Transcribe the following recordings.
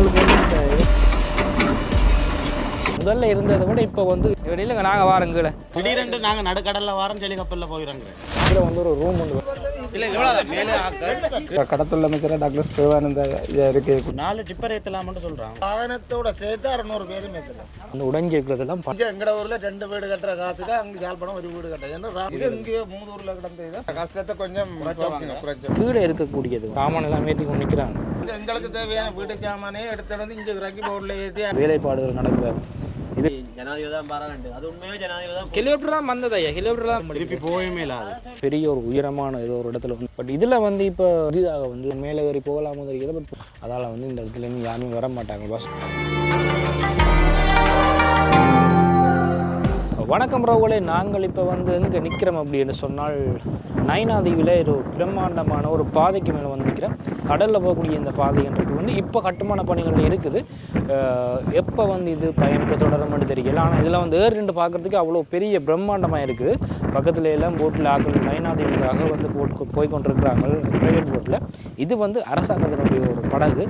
உங்களுக்கு வந்து முதல்ல இருந்ததை விட இப்போ வந்து இல்லைங்க நாங்கள் வாரங்கள திடீரென்று நாங்கள் நடுக்கடலில் வாரம் சொல்லி கப்பலில் போயிடுறாங்க. இதில் வந்து ஒரு ரூம் வந்து கடத்துள்ள அமைச்சர் டாக்டர் தேவானந்த இருக்கு 4 டிப்பர் ஏற்றலாம்னு சொல்கிறாங்க. வாகனத்தோட சேர்த்து 600 பேரும் ஏற்றலாம். அந்த உடைஞ்சி இருக்கிறதெல்லாம் எங்கட ஊரில் 2 வீடு கட்டுற காசுக்கு அங்கே யாழ்ப்பாணம் ஒரு வீடு கட்ட இது இங்கேயே 3 ஊரில் கிடந்தது கஷ்டத்தை கொஞ்சம் குறைச்சோம். கீழே இருக்கக்கூடியது சாமான் எல்லாம் ஏற்றி கொண்டு நிற்கிறாங்க. எங்களுக்கு தேவையான வீட்டு சாமானே எடுத்து வந்து இங்கே இறக்கி போர்டில் ஏற்றி வேலைப்பாடுகள் நடக்குது. இது ஜனாதிபதி பாராட்டு அது உண்மையாக ஜனாதிபதி கிலோமீட்டர் தான் வந்தது ஐயா, கிலோமீட்டர் தான் திருப்பி போகவே இல்லாது பெரிய ஒரு உயரமான ஏதோ ஒரு இடத்துல வந்து பட் இதில் வந்து இப்போ புதிதாக வந்து மேலே ஏறி போகலாமோ தெரியல. பட் அதால் வந்து இந்த இடத்துல இருந்து யாருமே வர மாட்டாங்க. பஸ் வணக்கம் ரவுகளே, நாங்கள் இப்போ வந்து எங்கே நிற்கிறோம் அப்படின்னு சொன்னால் நைனாதீவில் ஒரு பிரம்மாண்டமான ஒரு பாதைக்கு மேலே வந்து நிற்கிறேன். கடலில் போகக்கூடிய இந்த பாதைன்றது வந்து இப்போ கட்டுமான பணிகள் இருக்குது. எப்போ வந்து இது பயணத்தை தொடரும்னு தெரியல. ஆனால் இதில் வந்து ஏறிண்டு பார்க்குறதுக்கு அவ்வளோ பெரிய பிரம்மாண்டமாக இருக்குது. பக்கத்தில் எல்லாம் போட்டில் ஆக்கள் நைனாதீவுக்காக வந்து போய் கொண்டிருக்கிறாங்க ப்ரைவேட் போட்டில். இது வந்து அரசாங்கத்தினுடைய ஒரு படகு.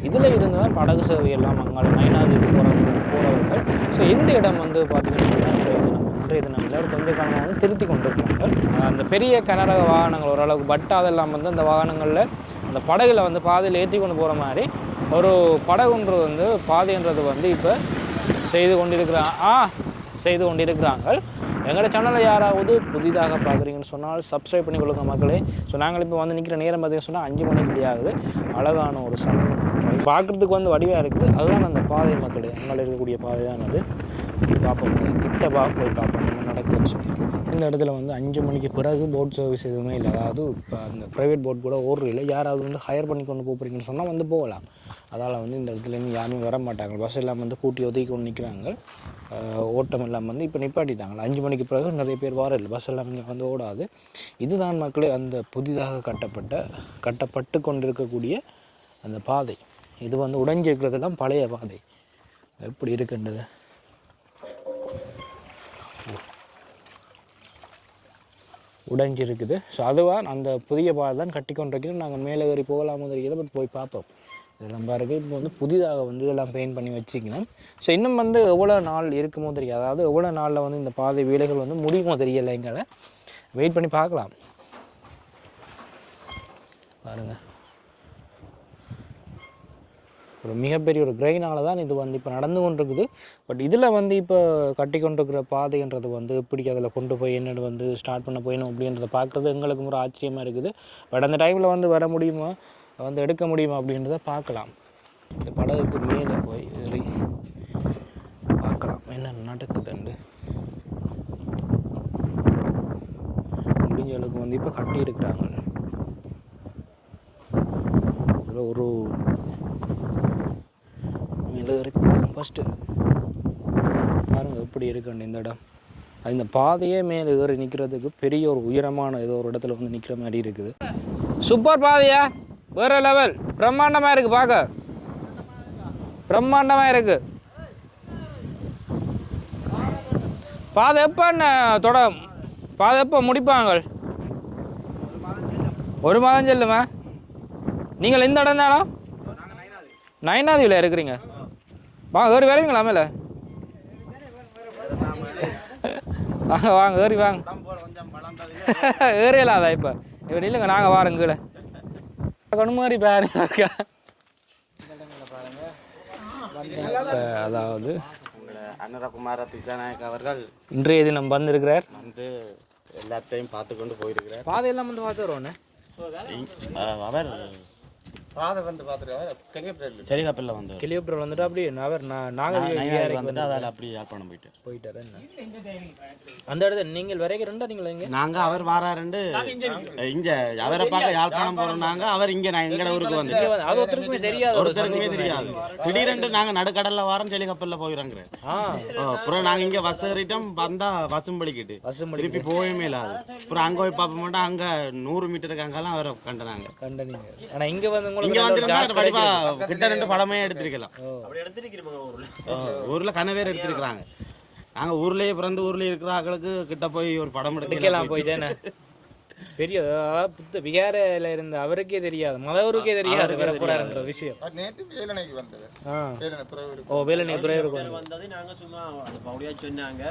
இதில் இருந்து தான் படகு சேவை எல்லாம் அங்கே நைனாதீவு போகிறவர்கள். ஸோ இந்த இடம் வந்து பார்த்திங்கன்னு சொன்னால் இன்றைய தினமில் ஒரு கொஞ்ச காலமாக வந்து திருத்தி கொண்டிருக்கிறாங்க. அந்த பெரிய கனரக வாகனங்கள் ஓரளவுக்கு பட் அதெல்லாம் வந்து அந்த வாகனங்களில் அந்த படகுல வந்து பாதையில் ஏற்றி கொண்டு போகிற மாதிரி ஒரு படகுன்றது வந்து பாதைன்றது வந்து இப்போ செய்து கொண்டிருக்கிறாங்க. எங்களோட சேனலில் யாராவது புதிதாக பார்க்குறீங்கன்னு சொன்னால் சப்ஸ்கிரைப் பண்ணி கொடுங்க மக்களே. ஸோ நாங்கள் இப்போ வந்து நிற்கிற நேரம் பார்த்தீங்கன்னு சொன்னால் 5 மணிக்கு ஆகுது. அழகான ஒரு பார்க்குறதுக்கு வந்து வடிவாக இருக்குது. அதுதான் அந்த பாதை மக்களே, அங்கே இருக்கக்கூடிய பாதை தான் அது. பார்ப்போம், கிட்ட போய் பார்ப்போம் என்ன நடக்குதுன்னு சொல்லி. இந்த இடத்துல வந்து 5 மணிக்கு பிறகு போட் சர்வீஸ் எதுவுமே இல்லை. அதாவது இப்போ அந்த ப்ரைவேட் போட் கூட ஓடுற இல்லை. யாராவது வந்து ஹையர் பண்ணி கொண்டு போகிறீங்கன்னு சொன்னால் வந்து போகலாம். அதால் வந்து இந்த இடத்துலேருந்து யாருமே வர மாட்டாங்க. பஸ் எல்லாம் வந்து கூட்டி ஒதுக்கி கொண்டு நிற்கிறாங்க. ஓட்டம் எல்லாம் வந்து இப்போ நிப்பாட்டிட்டாங்க. 5 மணிக்கு பிறகு நிறைய பேர் வர இல்லை. பஸ் எல்லாம் இங்கே வந்து ஓடாது. இதுதான் மக்களே அந்த புதிதாக கட்டப்பட்டு கொண்டிருக்கக்கூடிய அந்த பாதை. இது வந்து உடைஞ்சி இருக்கிறதெல்லாம் பழைய பாதை. எப்படி இருக்குன்றது உடைஞ்சி இருக்குது. ஸோ அதுவாக அந்த புதிய பாதை தான் கட்டி கொண்டிருக்கிறோம். நாங்கள் மேலே ஏறி போகலாமோ தெரியல. பட் போய் பார்ப்போம். இதெல்லாம் பாருங்க, இப்போ வந்து புதிதாக வந்து இதெல்லாம் பெயிண்ட் பண்ணி வச்சுக்கணும். ஸோ இன்னும் வந்து எவ்வளோ நாள் இருக்குமோ தெரியாது. அதாவது எவ்வளோ நாளில் வந்து இந்த பாதை வேலைகள் வந்து முடியுமோ தெரியலை. எங்களை வெயிட் பண்ணி பார்க்கலாம். பாருங்கள், ஒரு மிகப்பெரிய ஒரு கிரெயினால் தான் இது வந்து இப்போ நடந்து கொண்டிருக்குது. பட் இதில் வந்து இப்போ கட்டி கொண்டிருக்கிற பாதைன்றது வந்து எப்படி அதில் கொண்டு போய் என்னென்னு வந்து ஸ்டார்ட் பண்ண போயணும் அப்படின்றத பார்க்குறது எங்களுக்கு ஒரு ஆச்சரியமாக இருக்குது. பட் அந்த டைமில் வந்து வர முடியுமா, வந்து எடுக்க முடியுமா அப்படின்றத பார்க்கலாம். இந்த படகுக்கு மேலே போய் ஏறி பார்க்கலாம் என்ன நடக்குதுண்டு. முடிஞ்ச அளவுக்கு வந்து இப்போ கட்டி இருக்கிறாங்க. இதில் ஒரு ஃபஸ்ட்டு பாருங்கள் எப்படி இருக்குன்னு இந்த இடம். அது இந்த பாதையே மேலே ஏறி நிற்கிறதுக்கு பெரிய ஒரு உயரமான ஏதோ ஒரு இடத்துல வந்து நிற்கிற மாதிரி இருக்குது. சூப்பர் பாதையா, வேறு லெவல், பிரம்மாண்டமாக இருக்குது. பார்க்க பிரம்மாண்டமாக இருக்குது. பாதை எப்போ பாதை எப்போ முடிப்பாங்க? 1 மாதம் சொல்லுமா? நீங்கள் இந்த இடம் தானோ? நைனாதீவில் இருக்கிறீங்க. வாங்க ஏறி வருவீங்களா மேலே? வாங்க ஏறி வாங்க. ஏறியலாதா இப்போ இல்லைங்க, நாங்கள் வாரோம் கீழே. கணுமாரி பாருங்க இருக்கா. அதாவது அனுரகுமார திசாநாயக் அவர்கள் இன்றைய தினம் வந்திருக்கிறார். வந்து எல்லாத்தையும் பார்த்து கொண்டு போயிருக்கிறார். பாதையெல்லாம் வந்து பார்த்து வருவோண்ணே. அவர் பாதை வந்து பார்த்துருக்காங்க. ஹெலிகாப்டரில் வந்து ஹெலிகாப்டர் வந்துட்டு அப்படியே அவர் நாங்கள் வந்துட்டு அதில் அப்படி யாழ்ப்பாணம் போயிட்டார். என்ன அந்த இடத்துல நீங்கள் வரைக்கிறா நீங்கள் இங்கே நாங்கள் அவர் வாராருண்டு இங்கே அவரை பார்க்க யாழ்ப்பாணம் போகிறோம். நாங்கள் அவர் இங்கே எங்களோட ஊருக்கு வந்து அது ஒருத்தருக்குமே தெரியாது. திடீரென்று நாங்கள் நடுக்கடலில் வாரம் ஹெலிகாப்டரில் போயிடறாங்க. அப்புறம் நாங்கள் இங்கே பஸ் ஏறிட்டோம். வந்தால் பஸ்ஸும் படிக்கிட்டு திருப்பி போகவே இல்லாது. அப்புறம் அங்கே போய் பார்ப்ப மாட்டோம். அங்கே 100 மீட்டருக்கு அங்கெல்லாம் அவரை கண்டனாங்க. ஆனால் இங்கே வந்து இங்க வந்திருந்தா கண்டிப்பா கிட்ட 2 படமே எடுத்திருக்கலாம். ஊர்ல கனவேர் எடுத்திருக்கிறாங்க. நாங்க ஊர்லயே பிறந்து ஊர்லயே இருக்கிற ஆட்களுக்கு கிட்ட போய் ஒரு படம் எடுக்கலாம். போயிட்டேன்னு பெரிய விகாரையில் இருந்த அவருக்கே தெரியாது, மதவருக்கே தெரியாது வரப்போறாருன்ற விஷயம். நேற்று வேலனைக்கு வந்தது. ஓ வேலனை துறையூருக்கு வந்தது. நாங்கள் சும்மா அந்த பவுடியா சொன்னாங்க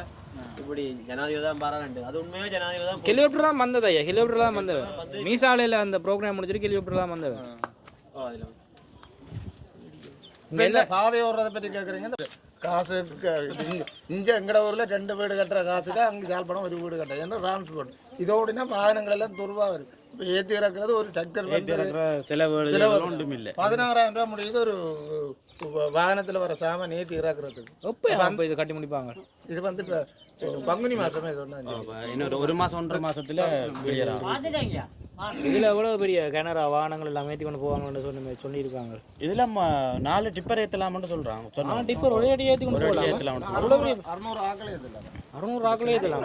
இப்படி ஜனாதிபதி தான் பாராட்டு. அது உண்மையாக ஜனாதிபதி தான் ஹெலிகாப்டர் தான் வந்தது ஐயா, ஹெலிகாப்டர் தான் வந்தது. மீசாலையில் அந்த ப்ரோக்ராம் முடிச்சிட்டு ஹெலிகாப்டர் தான் வந்தது. இந்த பாதை ஓடுறதை பற்றி கேட்குறீங்க. காசு இங்கே எங்கட ஊரில் 2 வீடு கட்டுற காசுக்கு அங்கே யாழ்ப்பாணம் ஒரு வீடு கட்ட ஏன்னா டிரான்ஸ்போர்ட் இதோடனா வாகனங்கள் எல்லாம் துருவா வரும். இப்போ ஏற்றி இறக்குறது ஒரு டிராக்டர் செலவு ஒன்றும் இல்லை. 16,000 ரூபா முடியுது ஒரு வாகனத்தில் வர சாமான் ஏற்றி இறக்குறதுக்கு. எப்போ இது கட்டி முடிப்பாங்க? இது வந்து இப்போ பங்குனி மாதமே இது ஒன்று இன்னொரு 1 மாதம் 1.5 மாதத்துல வெளியேறா. இதில் எவ்வளோ பெரிய கனரா வாகனங்கள் எல்லாம் ஏற்றி கொண்டு போவாங்கன்னு சொல்லியிருக்காங்க. இதில் 4 டிப்பர் ஏற்றலாம்னு சொல்கிறாங்க. டிப்பர் ஒரே அடி ஏற்றி கொண்டு போகலாம். 600 ஆக்களே ஏற்றலாம். 600 ஆக்களே ஏற்றலாம்.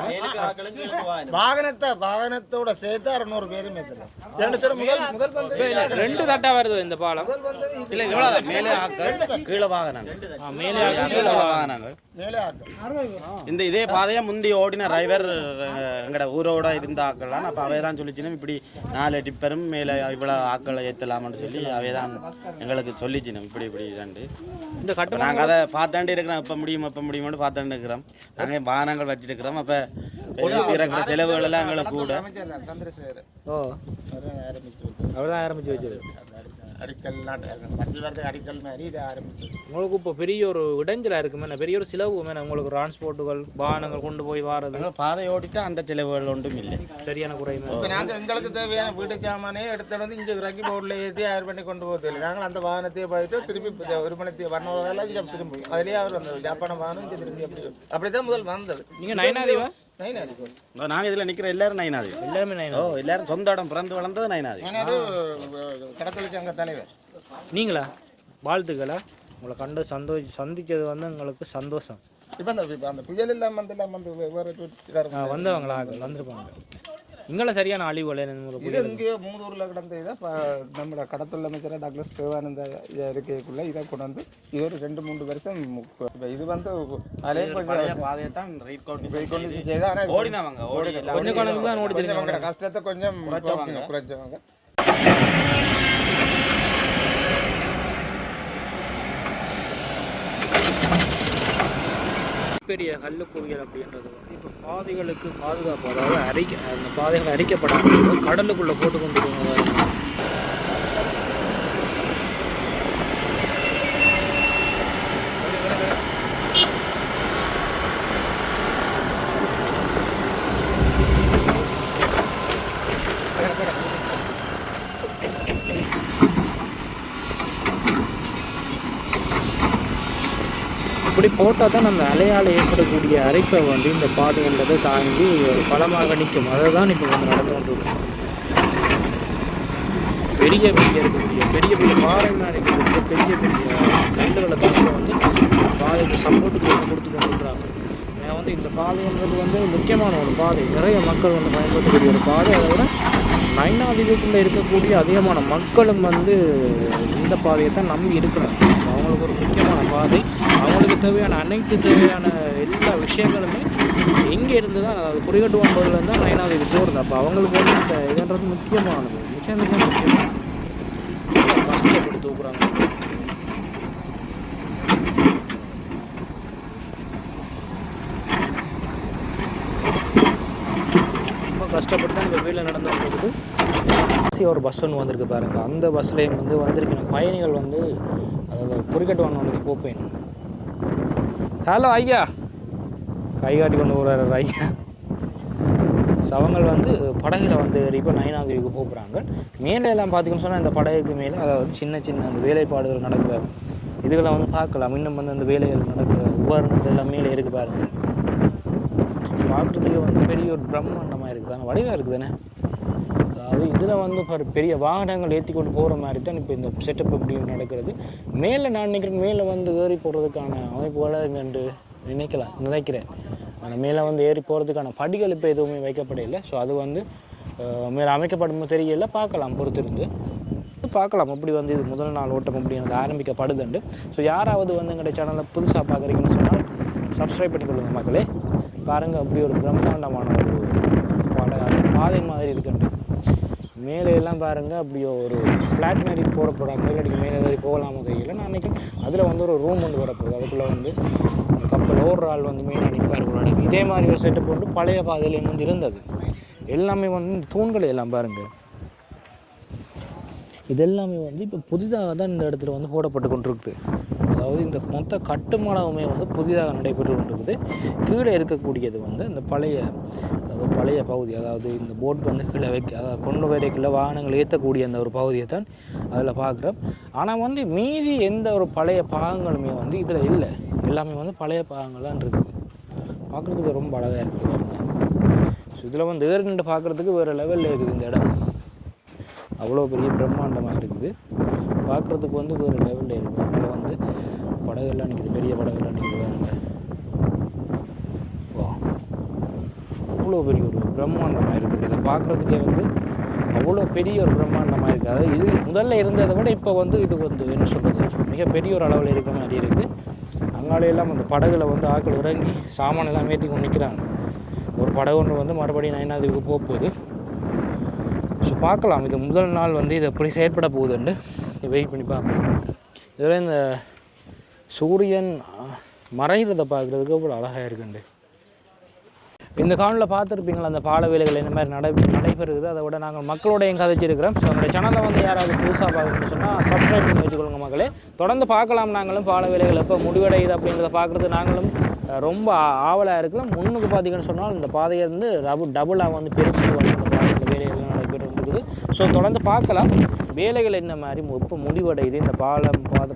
வாகனத்தோட சேர்த்து 600 பேரும் ஏற்றலாம். 2 பந்து 2 தட்டா வருது இந்த பாலம். இல்லை இவ்வளோ மேலே ஆக்கள் கீழே வாகனங்கள், மேலே கீழே வாகனங்கள் மேலே ஆக்கள். இதே பாதையை முந்தி ஓடின டிரைவர் எங்கட ஊரோட இருந்த ஆக்கள்லாம் அப்போ அவை தான் சொல்லிச்சுன்னு இப்படி 4 டிப்பரும் மேலே இவ்வளோ ஆக்களை ஏற்றலாம்னு சொல்லி அவை தான் எங்களுக்கு சொல்லிச்சினோம். இப்படி இதாண்டு இந்த கட்டு நாங்கள் அதை பார்த்தாண்டு இருக்கிறோம். எப்போ முடியும்னு பார்த்தாண்டு இருக்கிறோம். நாங்கள் வாகனங்கள் வச்சுருக்கிறோம். அப்போ இருக்கிற செலவுகள் எல்லாம் எங்களுக்கு கூட. ஓ அவர் தான் ஆரம்பிச்சு வச்சது. அடிக்கல் பஞ்சு வரது அடிக்கல் மாதிரி இதை ஆரம்பிச்சு. உங்களுக்கு இப்போ பெரிய ஒரு இடைஞ்சலாக இருக்குமே, பெரிய ஒரு செலவு மேலே உங்களுக்கு டிரான்ஸ்போர்ட்டுகள் வாகனங்கள் கொண்டு போய் வாரது. பாதை ஓட்டிட்டு அந்த செலவுகள் ஒன்றும் இல்லை, சரியான குறையுமே. இப்போ நாங்கள் எங்களுக்கு தேவையான வீட்டு சாமானே எடுத்து வந்து இங்கே இறக்கி போர்டில் ஏற்றி ஆயிரம் பண்ணி கொண்டு போகிறது. நாங்கள் அந்த வாகனத்தையே போயிட்டு திருப்பி 1 மணிக்கு வரணும் இங்கே திரும்பி அதுலேயே அவர் அந்த ஜாப்பான வாகனம் இங்கே திரும்பி அப்படி தான் முதல் வந்தது. நீங்கள் நயனாதிவா? நாங்கள் இதில் நிற்கிற எல்லாரும் நயனாதி. எல்லாருமே நயனா. ஓ எல்லாரும் சொந்த இடம் பிறந்து வளர்ந்தது நயனாதி. அது கடத்தொழில் சங்க தலைவர். நீங்களா? வாழ்த்துக்களா. உங்களை கண்டு சந்திச்சது வந்து உங்களுக்கு சந்தோஷம். இப்போ அந்த புயல் எல்லாம் வந்து வேறு வந்தவங்களா வந்திருப்பாங்க. இங்கே சரியான அழிவுகளை இது இங்கேயோ 3 ஊரில் கிடந்த இதை நம்ம கடத்தொழில் அமைச்சர் டாக்டர் தேவானந்த இருக்கைக்குள்ளே இதை கொண்டு வந்து இது ஒரு 2-3 வருஷம் இது வந்து கஷ்டத்தை கொஞ்சம் குறைச்சவங்க. பெரிய கல்லு குவியல் அப்படின்றது வந்து இப்போ பாதைகளுக்கு பாதுகாப்பு, அதாவது அந்த பாதைகள் அரிக்கப்படாமல் கடலுக்குள்ளே போட்டு கொண்டு போவாங்க. இப்படி போட்டால் தான் அந்த அலையால் ஏற்படக்கூடிய அரைப்பை வந்து இந்த பாதைன்றதை தாண்டி பலமாக நிற்கும். அதை தான் இப்போ வந்து நடந்து கொண்டிருக்கும். பெரிய இருக்கக்கூடிய பாறைகளாக இருக்கக்கூடிய பெரிய கல்லுகளை தாண்டி வந்து பாதைக்கு சப்போர்ட்டுக்கு கொடுத்து கொண்டிருக்கிறாங்க. ஏன்னா வந்து இந்த பாதைன்றது வந்து முக்கியமான ஒரு பாதை, நிறைய மக்கள் வந்து பயன்படுத்தக்கூடிய ஒரு பாதை. அதை விட நயனாதிபதிக்குள்ளே இருக்கக்கூடிய அதிகமான மக்களும் வந்து இந்த பாதையை தான் நம்பி இருக்கிறாங்க. அவங்களுக்கு ஒரு முக்கியமான பாதை. அவங்களுக்கு தேவையான அனைத்து தேவையான எல்லா விஷயங்களுமே எங்கே இருந்து தான், அதாவது குறிகட்டுவான் போதுலேருந்து தான் நயனாதிபதி போகிறது. அப்போ அவங்களுக்கு வந்து இந்த இதுன்றது முக்கியமானது, மிக முக்கியமானது. கஷ்டப்பட்டு தூக்குறாங்க. ரொம்ப கஷ்டப்பட்டு தான் இந்த வீட்டில் நடந்து வந்துருக்குது. ஒரு பஸ் ஒன்று வந்திருக்கு பாருங்கள். அந்த பஸ்லேயும் வந்து வந்திருக்கிற பயணிகள் வந்து அதாவது குறிக்கட்டுவான் ஒன்றுக்கு போப்பேன். ஹலோ ஐயா, கை காட்டி கொண்டு போகிறாரு ஐயா. சவங்கள் வந்து படகுல வந்து இப்போ நயனாதிபதிக்கு போகிறாங்க. மேலே எல்லாம் பார்த்திங்கன்னு சொன்னால் இந்த படகுக்கு மேலே அதாவது சின்ன அந்த வேலைப்பாடுகள் நடக்கிற இதுகளை வந்து பார்க்கலாம். இன்னும் வந்து அந்த வேலைகள் நடக்கிற உபகரணங்கள் எல்லாம் மேலே இருக்குது பாருங்க. பார்க்குறதுக்கு வந்து பெரிய ஒரு பிரம்மாண்டமாக இருக்குது தானே, வடிவாக இருக்குது தானே. அதாவது இதில் வந்து பெரிய வாகனங்கள் ஏற்றி கொண்டு போகிற மாதிரி தான் இப்போ இந்த செட்டப் அப்படின்னு நடக்கிறது. மேலே நான் நினைக்கிறேன் மேலே வந்து ஏறி போகிறதுக்கான அமைப்புகளை என்று நினைக்கிறேன். ஆனால் மேலே வந்து ஏறி போகிறதுக்கான படிகள் இப்போ எதுவுமே வைக்கப்படையில்லை. ஸோ அது வந்து மேலே அமைக்கப்படும் தெரியல, பார்க்கலாம், பொறுத்திருந்து பார்க்கலாம். அப்படி வந்து இது முதல் நாள் ஓட்டம் அப்படின்றது ஆரம்பிக்கப்படுதுண்டு. ஸோ யாராவது வந்து எங்களுடைய சேனலில் புதுசாக பார்க்குறீங்கன்னு சொன்னால் சப்ஸ்கிரைப் பண்ணிக்கொள்ளுங்கள் மக்களே. பாருங்கள், அப்படி ஒரு பிரம்மாண்டமான ஒரு பாதை மாதிரி இருக்குண்டு. மேலே எல்லாம் பாருங்கள் அப்படியோ ஒரு ஃப்ளாட் மாதிரி போட போகிறாங்க, இல்லாட்டி மேலே ஏறி போகலாமோ தெரியல. நான் நினைக்கிறேன் அதில் வந்து ஒரு ரூம் வந்து வரப்போகுது, அதுக்குள்ளே வந்து கப்பல் ஓடுற ஆள் வந்து மெயினாக நிற்பார் போல. இதே மாதிரி ஒரு செட்டப் வந்து பழைய பாதையிலையும் வந்து இருந்தது. எல்லாமே வந்து இந்த தூண்கள் எல்லாம் பாருங்கள், இதெல்லாமே வந்து இப்போ புதிதாக தான் இந்த இடத்துல வந்து போடப்பட்டு கொண்டிருக்குது. அதாவது இந்த மொத்த கட்டுமானமே வந்து புதிதாக நடைபெற்று கொண்டிருக்குது. கீழே இருக்கக்கூடியது வந்து இந்த பழைய பகுதி, அதாவது இந்த போட் வந்து கீழே அதாவது கொண்டு வரைக்குள்ள வாகனங்கள் ஏற்றக்கூடிய அந்த ஒரு பகுதியை தான் அதில் பார்க்குறோம். ஆனால் வந்து மீதி எந்த ஒரு பழைய பாகங்களுமே வந்து இதில் இல்லை, எல்லாமே வந்து பழைய பாகங்கள் தான் இருக்குது. பார்க்குறதுக்கு ரொம்ப அழகாக இருக்குது. ஸோ இதில் வந்து ஏறு நின்று பார்க்குறதுக்கு வேறு லெவலில் இருக்குது இந்த இடம். அவ்வளோ பெரிய பிரம்மாண்டமாக இருக்குது, பார்க்குறதுக்கு வந்து வேறு லெவலில் இருக்குது. அதில் வந்து படகுலாம் நிற்கிது, பெரிய படகுலாம் நிற்கிது பாருங்க. வா, அவ்வளோ பெரிய ஒரு பிரம்மாண்டமாக இருக்குது. இதை பார்க்குறதுக்கே வந்து அவ்வளோ பெரிய ஒரு பிரம்மாண்டமாக இருக்குது. அதாவது இது முதல்ல இருந்ததை விட இப்போ வந்து இது வந்து என்ன சொல்கிறது, மிகப்பெரிய ஒரு அளவில் இருக்கிற மாதிரி இருக்குது. அங்காலையெல்லாம் அந்த படகுல வந்து ஆட்கள் இறங்கி சாமானெல்லாம் ஏற்றி கொண்டு நிற்கிறாங்க. ஒரு படகு ஒன்று வந்து மறுபடியும் நைனாதீவுக்கு போகுது. ஸோ பார்க்கலாம் இது முதல் நாள் வந்து இது எப்படி செயற்பட போகுதுன்னு வெயிட் பண்ணி பார்ப்போம். இதில் இந்த சூரியன் மறைகிறத பார்க்குறதுக்கு அவ்வளோ அழகாக இருக்குண்டு. இந்த காணொலியில் பார்த்துருப்பீங்களா அந்த பால வேலைகள் இந்த மாதிரி நடைபெறுகிறது. அதை விட நாங்கள் மக்களோடையும் கதைச்சிருக்கிறோம். ஸோ நம்மளுடைய சேனலை வந்து யாராவது புதுசாக பார்க்கணும்னு சொன்னால் சப்ஸ்கிரைப் பண்ணி வச்சுக்கொள்ளுங்க மக்களே. தொடர்ந்து பார்க்கலாம். நாங்களும் பால வேலைகள் எப்போ முடிவடையுது அப்படிங்கிறத பார்க்குறது நாங்களும் ரொம்ப ஆவலாக இருக்கிறோம். முன்னுக்கு பார்த்தீங்கன்னு சொன்னால் இந்த பாதையை வந்து டபுளாக வந்து பெருக்கி வந்து அந்த பாதையில் வேலைகள்லாம் நடைபெறுகிறது. ஸோ தொடர்ந்து பார்க்கலாம் வேலைகள் என்ன மாதிரி எப்போ முடிவடையுது, இந்த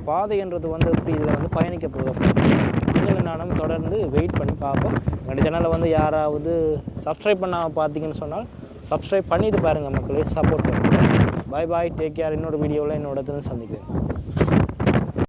பாதைன்றது வந்து எப்படி இதில் வந்து பயணிக்க போகுது அப்படின்னு நானும் தொடர்ந்து வெயிட் பண்ணி பார்ப்போம். என்னோடய சேனலை வந்து யாராவது சப்ஸ்கிரைப் பண்ணாமல் பார்த்தீங்கன்னு சொன்னால் சப்ஸ்கிரைப் பண்ணிட்டு பாருங்கள் மக்களே, சப்போர்ட் பண்ணுங்கள். பாய் பாய், டேக் கேர். இன்னொரு வீடியோவில் என்னோட சந்திக்கிறேன்.